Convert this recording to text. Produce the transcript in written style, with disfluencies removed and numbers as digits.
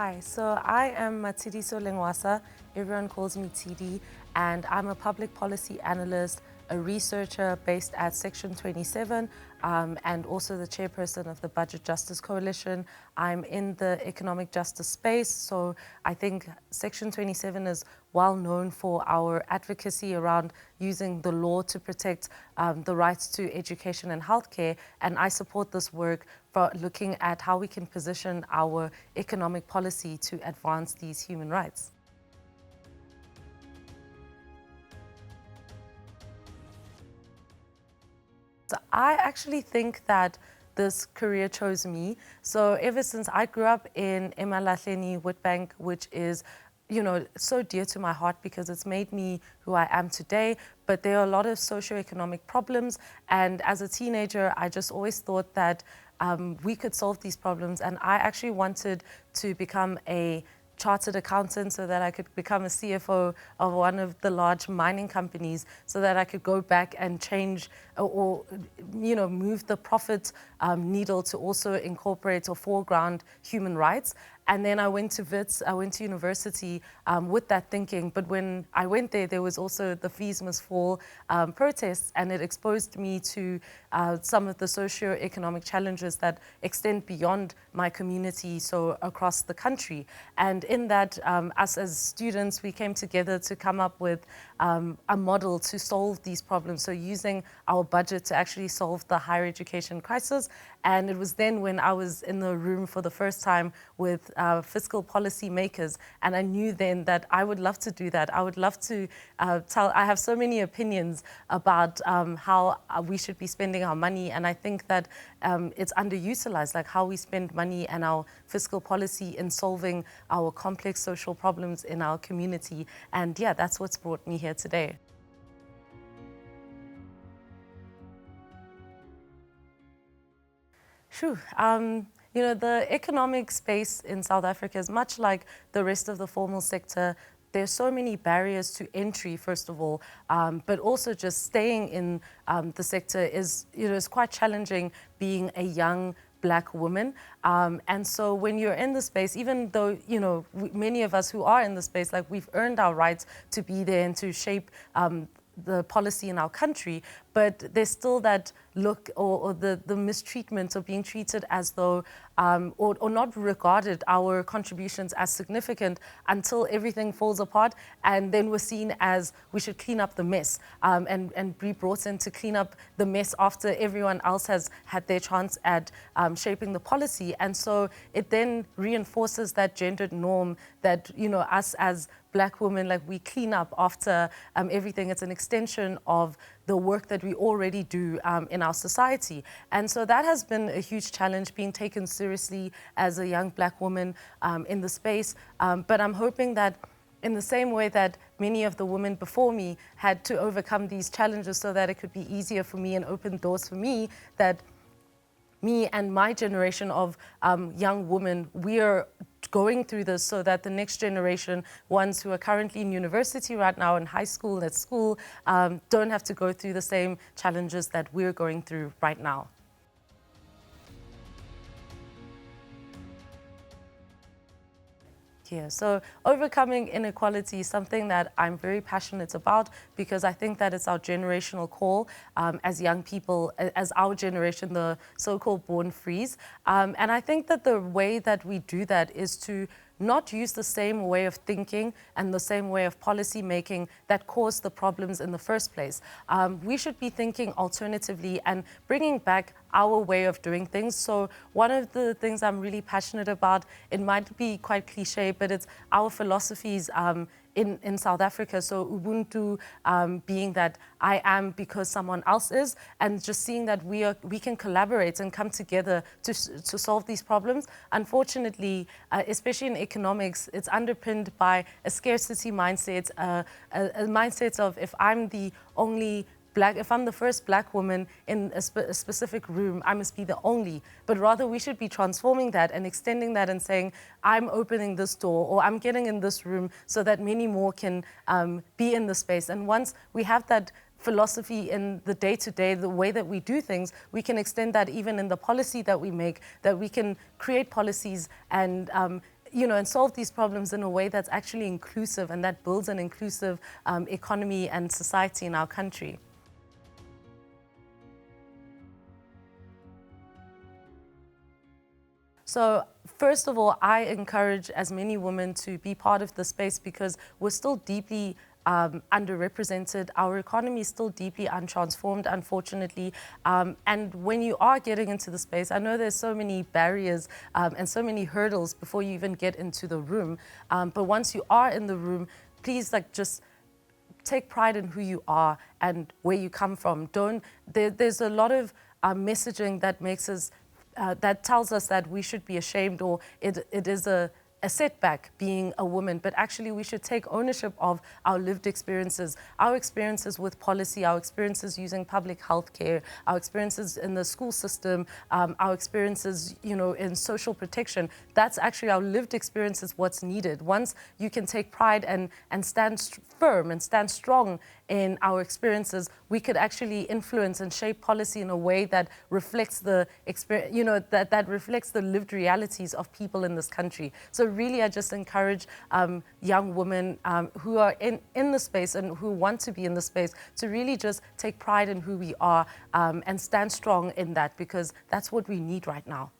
Hi, so I am Matshidiso Lencoasa. Everyone calls me TD, and I'm a public policy analyst, a researcher based at Section 27, and also the chairperson of the Budget Justice Coalition. I'm in the economic justice space, so I think Section 27 is well known for our advocacy around using the law to protect the rights to education and healthcare, and I support this work for looking at how we can position our economic policy to advance these human rights. So I actually think that this career chose me. So ever since I grew up in Emalahleni Witbank, which is so dear to my heart because it's made me who I am today. But there are a lot of socioeconomic problems. And as a teenager, I just always thought that we could solve these problems. And I actually wanted to become a chartered accountant so that I could become a CFO of one of the large mining companies so that I could go back and change or move the profit needle to also incorporate or foreground human rights. And then I went to WITS, I went to university with that thinking. But when I went there was also the fees must fall protests, and it exposed me to some of the socio-economic challenges that extend beyond my community, so across the country. And in that, us as students, we came together to come up with a model to solve these problems. So using our budget to actually solve the higher education crisis. And it was then when I was in the room for the first time with fiscal policy makers, and I knew then that I would love to do that. I would love to I have so many opinions about how we should be spending our money, and I think that it's underutilized, like how we spend money and our fiscal policy in solving our complex social problems in our community. And yeah, that's what's brought me here today. Sure. The economic space in South Africa is much like the rest of the formal sector. There's so many barriers to entry, first of all, but also just staying in the sector is quite challenging being a young Black woman. And so when you're in the space, even though, many of us who are in the space, like we've earned our rights to be there and to shape the policy in our country, but there's still that look or the mistreatment of being treated as though, or not regarded our contributions as significant until everything falls apart, and then we're seen as we should clean up the mess and be brought in to clean up the mess after everyone else has had their chance at shaping the policy. And so it then reinforces that gendered norm that, us as Black women, like we clean up after everything. It's an extension of the work that we already do in our society. And so that has been a huge challenge, being taken seriously as a young Black woman in the space. But I'm hoping that in the same way that many of the women before me had to overcome these challenges so that it could be easier for me and open doors for me, that me and my generation of young women, we are going through this so that the next generation, ones who are currently in university right now, in high school, at school, don't have to go through the same challenges that we're going through right now. Yeah, so overcoming inequality is something that I'm very passionate about because I think that it's our generational call as young people, as our generation, the so-called born frees. And I think that the way that we do that is to not use the same way of thinking and the same way of policy making that caused the problems in the first place. We should be thinking alternatively and bringing back our way of doing things. So one of the things I'm really passionate about, it might be quite cliche, but it's our philosophies in South Africa. So Ubuntu being that I am because someone else is, and just seeing that we can collaborate and come together to solve these problems. Unfortunately, especially in economics, it's underpinned by a scarcity mindset, a mindset of if I'm the only Black, if I'm the first Black woman in a specific room, I must be the only. But rather, we should be transforming that and extending that and saying, I'm opening this door or I'm getting in this room so that many more can be in the space. And once we have that philosophy in the day-to-day, the way that we do things, we can extend that even in the policy that we make, that we can create policies and and solve these problems in a way that's actually inclusive and that builds an inclusive economy and society in our country. So first of all, I encourage as many women to be part of the space because we're still deeply underrepresented. Our economy is still deeply untransformed, unfortunately. And when you are getting into the space, I know there's so many barriers and so many hurdles before you even get into the room. But once you are in the room, please just take pride in who you are and where you come from. There's a lot of messaging that makes us that tells us that we should be ashamed or it is a setback being a woman, but actually we should take ownership of our lived experiences, our experiences with policy, our experiences using public health care, our experiences in the school system, our experiences, in social protection. That's actually our lived experience is what's needed. Once you can take pride and stand firm and stand strong in our experiences, we could actually influence and shape policy in a way that reflects the experience, that reflects the lived realities of people in this country. So really, I just encourage young women who are in the space and who want to be in the space to really just take pride in who we are and stand strong in that, because that's what we need right now.